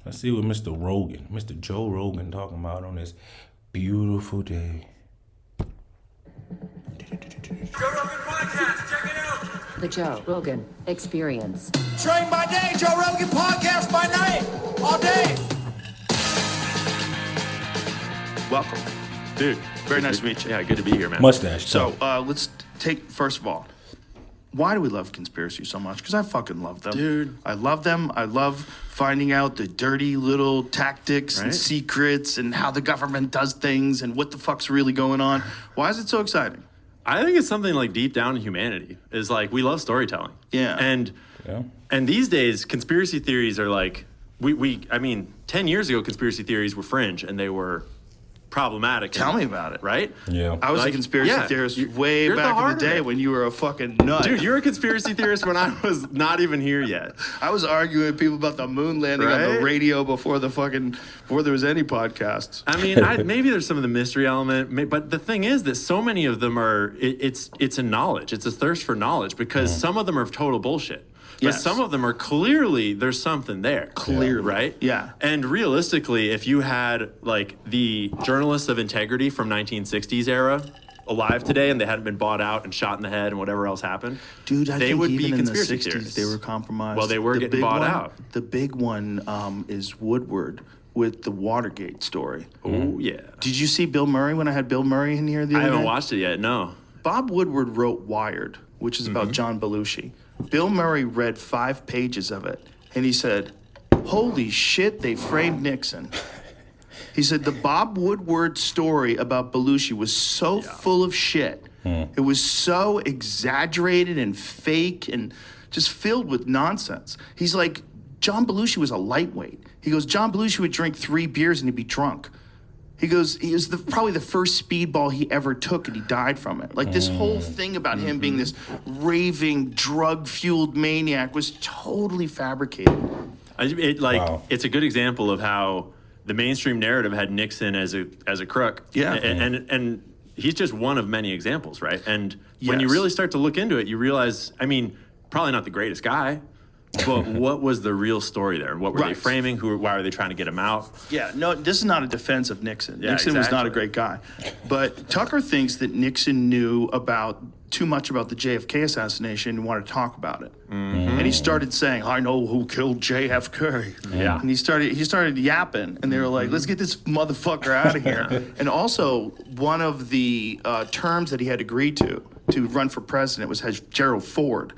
Let's see what Mr. Joe Rogan, talking about on this beautiful day. Joe Rogan Podcast, check it out. The Joe Rogan Experience. Train by day, Joe Rogan Podcast by night, all day. Welcome. Dude, very nice to meet you. Yeah, good to be here, man. Mustache. So let's take, first of all, why do we love conspiracy so much? Because I fucking love them. Dude. I love them. I love finding out the dirty little tactics and Right? secrets and how the government does things and what the fuck's really going on. Why is it so exciting? I think it's something like deep down in humanity is like we love storytelling. Yeah. And these days conspiracy theories are like I mean 10 years ago conspiracy theories were fringe and they were problematic. Tell me about it. Right? Yeah. I was a Like, conspiracy yeah, theorist you're way at the back in heart the of day it. when you were a fucking nut. Dude, you were a conspiracy theorist when I was not even here yet. I was arguing with people about the moon landing on the Right? radio before there was any podcasts. I mean, maybe there's some of the mystery element, but the thing is that so many of them are, it's a knowledge. It's a thirst for knowledge because some of them are total bullshit. But Yes. some of them are clearly, there's something there. Clearly. Right? Yeah. And realistically, if you had like the journalists of integrity from 1960s era alive today and they hadn't been bought out and shot in the head and whatever else happened, Dude, I they think would even be in the conspiracy 60s theorists. they were compromised. Well, they were The getting big bought one- out. The big one is Woodward with the Watergate story. Oh, yeah. Did you see Bill Murray when I had Bill Murray in here the I other haven't day? watched it yet, no. Bob Woodward wrote Wired, which is about John Belushi. Bill Murray read 5 pages of it, and he said, "Holy shit, they framed Nixon." He said the Bob Woodward story about Belushi was so full of shit. It was so exaggerated and fake and just filled with nonsense. He's like, John Belushi was a lightweight. He goes, John Belushi would drink 3 beers and he'd be drunk. He goes, he was probably the first speedball he ever took, and he died from it. Like, this whole thing about him being this raving, drug-fueled maniac was totally fabricated. Wow. It's a good example of how the mainstream narrative had Nixon as a crook. Yeah. And he's just one of many examples, right? And when you Yes. really start to look into it, you realize, I mean, probably not the greatest guy, but what was the real story there? What were they Right. framing? Why are they trying to get him out? Yeah, no, this is not a defense of Nixon. Yeah, Nixon was not a exactly. great guy. But Tucker thinks that Nixon knew too much about the JFK assassination and wanted to talk about it. And he started saying, I know who killed JFK. Yeah. And he started yapping, and they were like, let's get this motherfucker out of here. And also, one of the terms that he had agreed to run for president was Gerald Ford,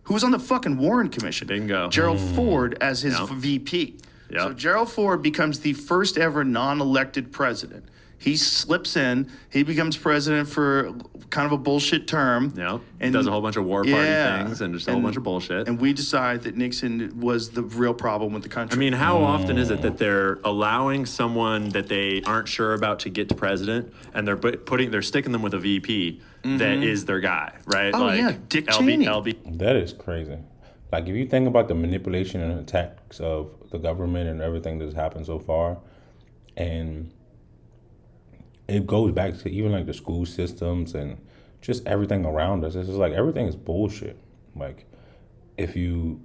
who was on the fucking Warren Commission. Bingo. Gerald Ford as his Yep. VP. Yep. So Gerald Ford becomes the first ever non-elected president. He slips in. He becomes president for kind of a bullshit term. Yeah. And Does a whole bunch of war party Yeah. things and just a whole bunch of bullshit. And we decide that Nixon was the real problem with the country. I mean, how often is it that they're allowing someone that they aren't sure about to get to president, and they're sticking them with a VP that is their guy, right? Oh, yeah, Dick Cheney. That is crazy. Like, if you think about the manipulation and attacks of the government and everything that's happened so far, and it goes back to even like the school systems and just everything around us. It's just like everything is bullshit. Like, if you,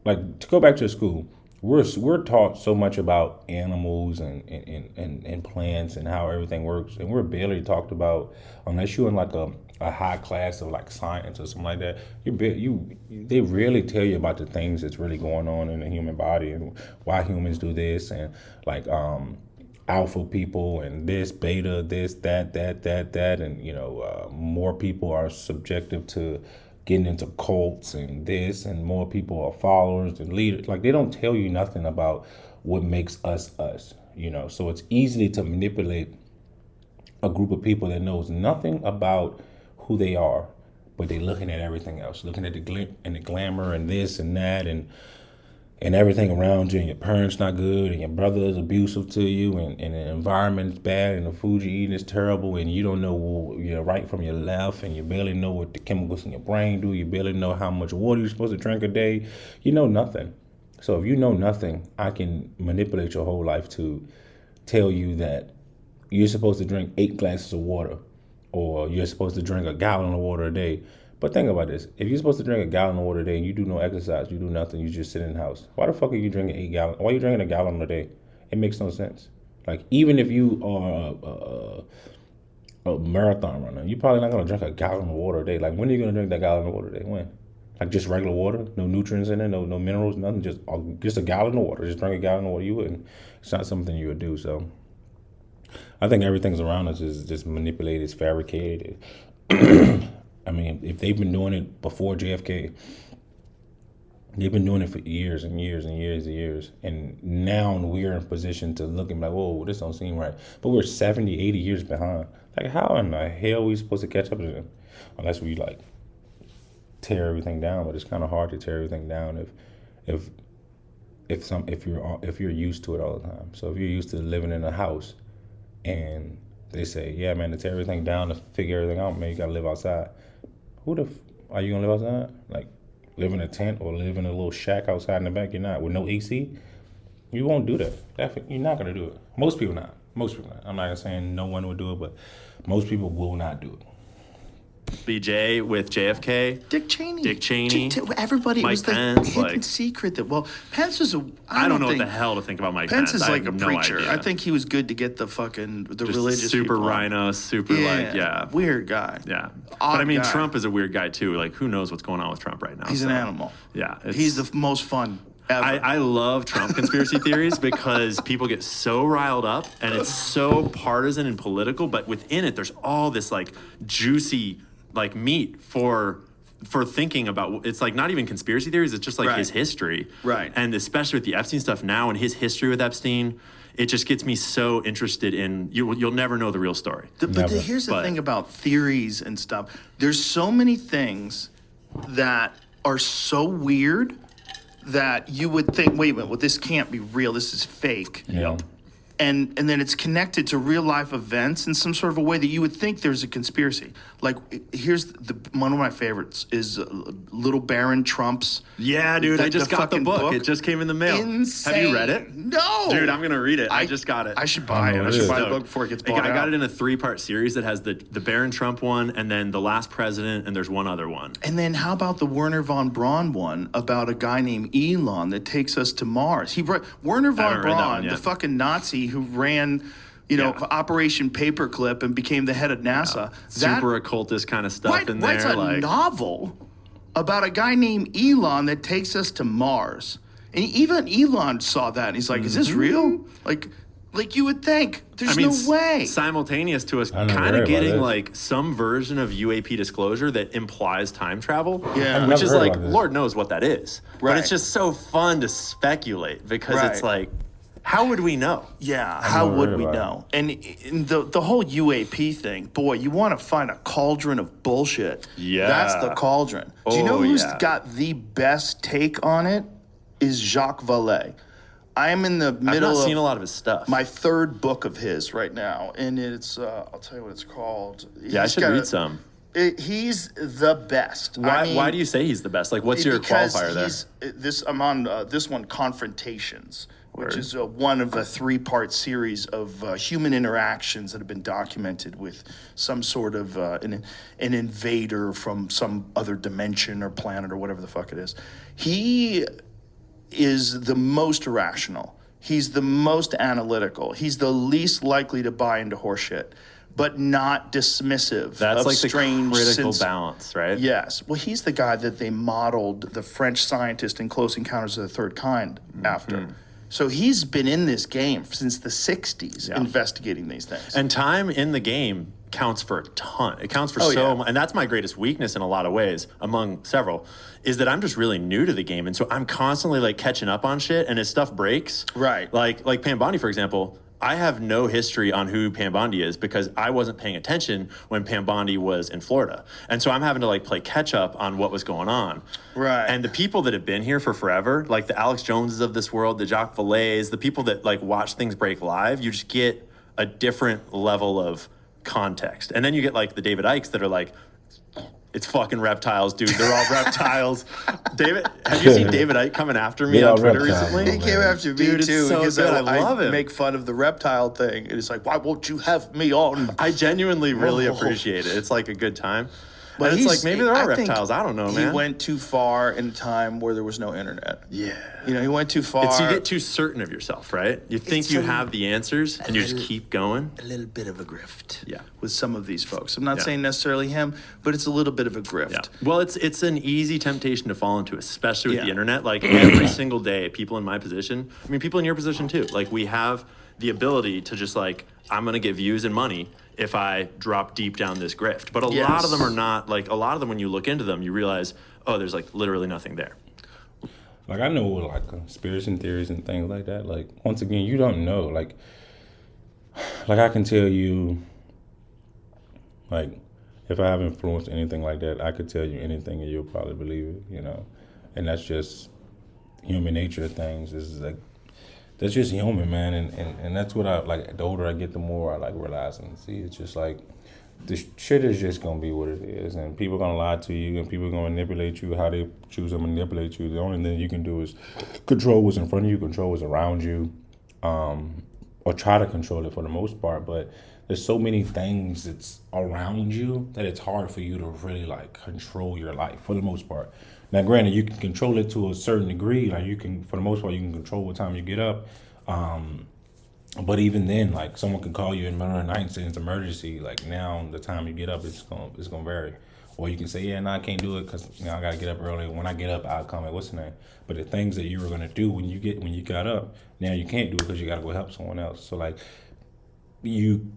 like, to go back to school, we're taught so much about animals and plants and how everything works, and we're barely talked about unless you're in like a high class of like science or something like that. They rarely tell you about the things that's really going on in the human body and why humans do this, and like alpha people and this, beta, this, that, and more people are subjective to getting into cults and this, and more people are followers and leaders. Like, they don't tell you nothing about what makes us us, so it's easy to manipulate a group of people that knows nothing about who they are, but they're looking at everything else, looking at the glamour and this and that and everything around you, and your parents not good, and your brother is abusive to you, and the environment is bad, and the food you're eating is terrible, and you don't know your right from your left, and you barely know what the chemicals in your brain do, you barely know how much water you're supposed to drink a day, you know nothing. So if you know nothing, I can manipulate your whole life to tell you that you're supposed to drink 8 glasses of water, or you're supposed to drink a gallon of water a day, But think about this: if you're supposed to drink a gallon of water a day and you do no exercise, you do nothing, you just sit in the house. Why the fuck are you drinking 8 gallons? Why are you drinking a gallon a day? It makes no sense. Like even if you are a marathon runner, you're probably not gonna drink a gallon of water a day. Like when are you gonna drink that gallon of water a day? When? Like just regular water, no nutrients in it, no minerals, nothing. Just a gallon of water. Just drink a gallon of water. You wouldn't. It's not something you would do. So I think everything's around us is just manipulated, it's fabricated. I mean, if they've been doing it before JFK, they've been doing it for years and years and years and years. And now we're in a position to look and be like, whoa, this don't seem right. But we're 70, 80 years behind. Like, how in the hell are we supposed to catch up to them? Unless we, like, tear everything down. But it's kind of hard to tear everything down if you're used to it all the time. So if you're used to living in a house and they say, yeah, man, to tear everything down, to figure everything out, man, you got to live outside. Are you going to live outside? Like, live in a tent or live in a little shack outside in the back? You're not. With no AC? You won't do that. You're not going to do it. Most people not. I'm not saying no one would do it, but most people will not do it. BJ with JFK. Dick Cheney. Everybody, Mike it was the Pence, hidden secret that, Pence was I don't know what the hell to think about Mike Pence. Pence is like a no preacher. idea. I think he was good to get the Just religious super people rhino, super weird guy. Yeah. Odd But I mean, guy. Trump is a weird guy too. Like, who knows what's going on with Trump right now? He's an animal. Yeah. He's the most fun ever. I love Trump conspiracy theories because people get so riled up and it's so partisan and political, but within it, there's all this like juicy like meat for thinking about. It's like not even conspiracy theories, it's just like his history. Right. And especially with the Epstein stuff now and his history with Epstein, it just gets me so interested in you'll never know the real story. Here's the thing about theories and stuff. There's so many things that are so weird that you would think, wait a minute, well, this can't be real. This is fake. Yeah. And then it's connected to real life events in some sort of a way that you would think there's a conspiracy. Like here's one of my favorites is Little Baron Trump's. Yeah, dude, I just got the book. It just came in the mail. Insane. Have you read it? No. Dude, I'm gonna read it. I just got it. I should buy it. I should buy the book before it gets bought out. I got it in a 3-part series that has the Barron Trump one, and then the last president, and there's one other one. And then how about the Werner von Braun one about a guy named Elon that takes us to Mars? Werner von Braun, the fucking Nazi who ran, Operation Paperclip and became the head of NASA. Super occultist kind of stuff in there. Writes a novel about a guy named Elon that takes us to Mars. And even Elon saw that and he's like, is this real? Like you would think. There's no way. Simultaneous to us kind of getting like some version of UAP disclosure that implies time travel. Yeah. Which is like, Lord knows what that is. Right. But it's just so fun to speculate because it's like, how would we know? Yeah, how would we know? And the whole UAP thing, boy, you want to find a cauldron of bullshit. Yeah. That's the cauldron. Do you know who's got the best take on it? Is Jacques Vallée. I am in the middle I've not seen a lot of his stuff. My 3rd book of his right now, and it's, I'll tell you what it's called. Yeah, I should read some. He's the best. Why do you say he's the best? Like, what's your qualifier there? I'm on this one, Confrontations, which is one of a 3-part series of human interactions that have been documented with some sort of an invader from some other dimension or planet or whatever the fuck it is. He is the most irrational. He's the most analytical. He's the least likely to buy into horseshit, but not dismissive. That's of like strange the critical balance, right? Yes. Well, he's the guy that they modeled the French scientist in Close Encounters of the Third Kind after. So he's been in this game since the 60s investigating these things. And time in the game counts for a ton. It counts for so much. And that's my greatest weakness in a lot of ways, among several, is that I'm just really new to the game. And so I'm constantly like catching up on shit, and as stuff breaks. Right. Like Pam Bondi, for example, I have no history on who Pam Bondi is because I wasn't paying attention when Pam Bondi was in Florida. And so I'm having to like play catch up on what was going on. Right. And the people that have been here for forever, like the Alex Joneses of this world, the Jacques Vallées, the people that like watch things break live, you just get a different level of context. And then you get like the David Ikes that are like, it's fucking reptiles, dude. They're all reptiles. David, have you seen David Ike coming after me on Twitter recently? He came after me dude, too. So because good. I love him. Make fun of the reptile thing. And it's like, why won't you have me on? I genuinely really appreciate it. It's like a good time. But And it's he's- like, maybe there are I think reptiles. I don't know, man. He went too far in a time where there was no internet. Yeah. You know, he went too far. It's you get too certain of yourself, right? You think It's you a- have the answers and you just keep going. a little bit of a grift. Yeah. With some of these folks. I'm not Yeah. saying necessarily him, but it's a little bit of a grift. Yeah. Well, it's an easy temptation to fall into, especially with Yeah. the internet. Like every single day, people in my position, I mean, people in your position too, like we have the ability to just like, I'm going to get views and money if I drop deep down this grift. But a lot of them are not, like a lot of them, when you look into them, you realize, oh, there's like literally nothing there. Like I know like conspiracy theories and things like that. Like once again, you don't know. Like I can tell you, like if I have influenced anything like that, I could tell you anything and you'll probably believe it. You know, and that's just human nature of things. This is like that's just human, man. And that's what I like. The older I get, the more I like realize and see. It's just like this shit is just gonna be what it is, and people are gonna lie to you, and people are gonna manipulate you how they choose to manipulate you. The only thing you can do is control what's in front of you, control what's around you, or try to control it for the most part. But there's so many things that's around you that it's hard for you to really like control your life for the most part. Now, granted, you can control it to a certain degree. Like you can, for the most part, you can control what time you get up. But even then, like someone can call you in the middle of the night and say it's an emergency. Like now, the time you get up, it's gonna vary. Or you can say, yeah, no, I can't do it because I gotta get up early. When I get up, I'll come and what's the name. But the things that you were gonna do when you got up, now you can't do it because you gotta go help someone else. So like, you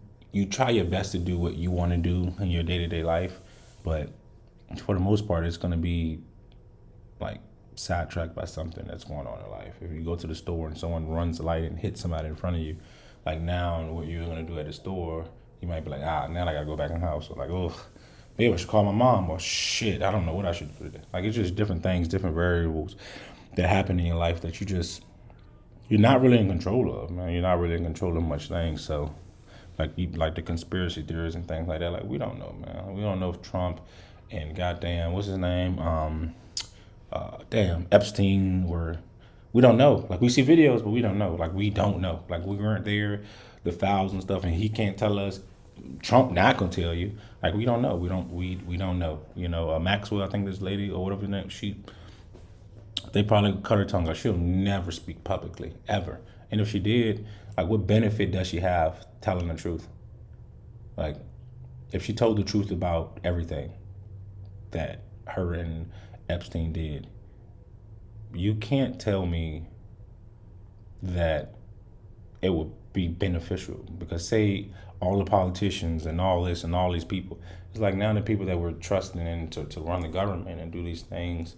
try your best to do what you want to do in your day-to-day life, but for the most part, it's gonna be like sidetracked by something that's going on in life. If you go to the store and someone runs the light and hits somebody in front of you, like now what you're gonna do at the store, you might be like, now I gotta go back in the house. Or like, oh, maybe I should call my mom. Or shit, I don't know what I should do today. Like it's just different things, different variables that happen in your life that you're not really in control of, man. You're not really in control of much things. So like the conspiracy theories and things like that, like we don't know, man. We don't know if Trump and goddamn, what's his name? Epstein we don't know. Like we see videos, but we don't know. Like we don't know. Like we weren't there, the files and stuff, and he can't tell us. Trump not gonna tell you. Like we don't know. We don't know. You know, Maxwell, I think this lady or whatever her name, they probably cut her tongue off. She'll never speak publicly ever. And if she did, like what benefit does she have telling the truth? Like if she told the truth about everything that her and Epstein did, you can't tell me that it would be beneficial, because say all the politicians and all this and all these people, it's like now the people that we're trusting in to run the government and do these things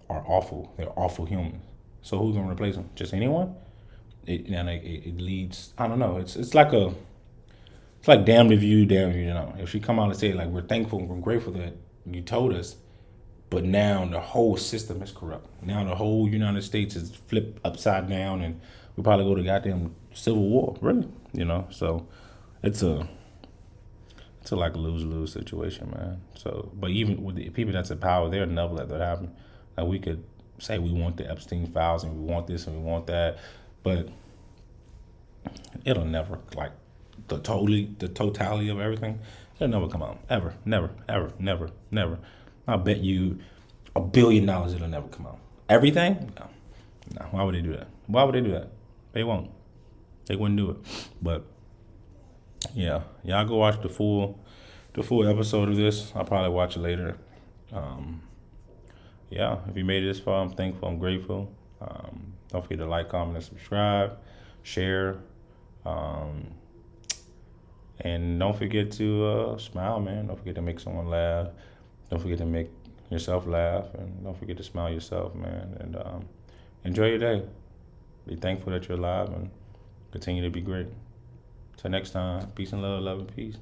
are awful. They're awful humans. So who's gonna replace them? Just anyone? It leads, I don't know. It's like damned if you, damned if you don't. If she come out and say like we're thankful and we're grateful that you told us, but now the whole system is corrupt. Now the whole United States is flipped upside down, and we probably go to goddamn civil war, really. You know, so it's a like a lose-lose situation, man. So, but even with the people that's in power, they'll never let that happen. Like we could say we want the Epstein files and we want this and we want that, but it'll never, like the totality of everything, it'll never come out. Ever, never, ever, never, never. I bet you $1 billion it'll never come out. Everything? No. Why would they do that? Why would they do that? They won't. They wouldn't do it. But yeah, y'all go watch the full episode of this. I'll probably watch it later. Yeah, if you made it this far, I'm thankful. I'm grateful. Don't forget to like, comment, and subscribe, share, and don't forget to smile, man. Don't forget to make someone laugh. Don't forget to make yourself laugh, and don't forget to smile yourself, man. And enjoy your day. Be thankful that you're alive, and continue to be great. Till next time, peace and love and peace.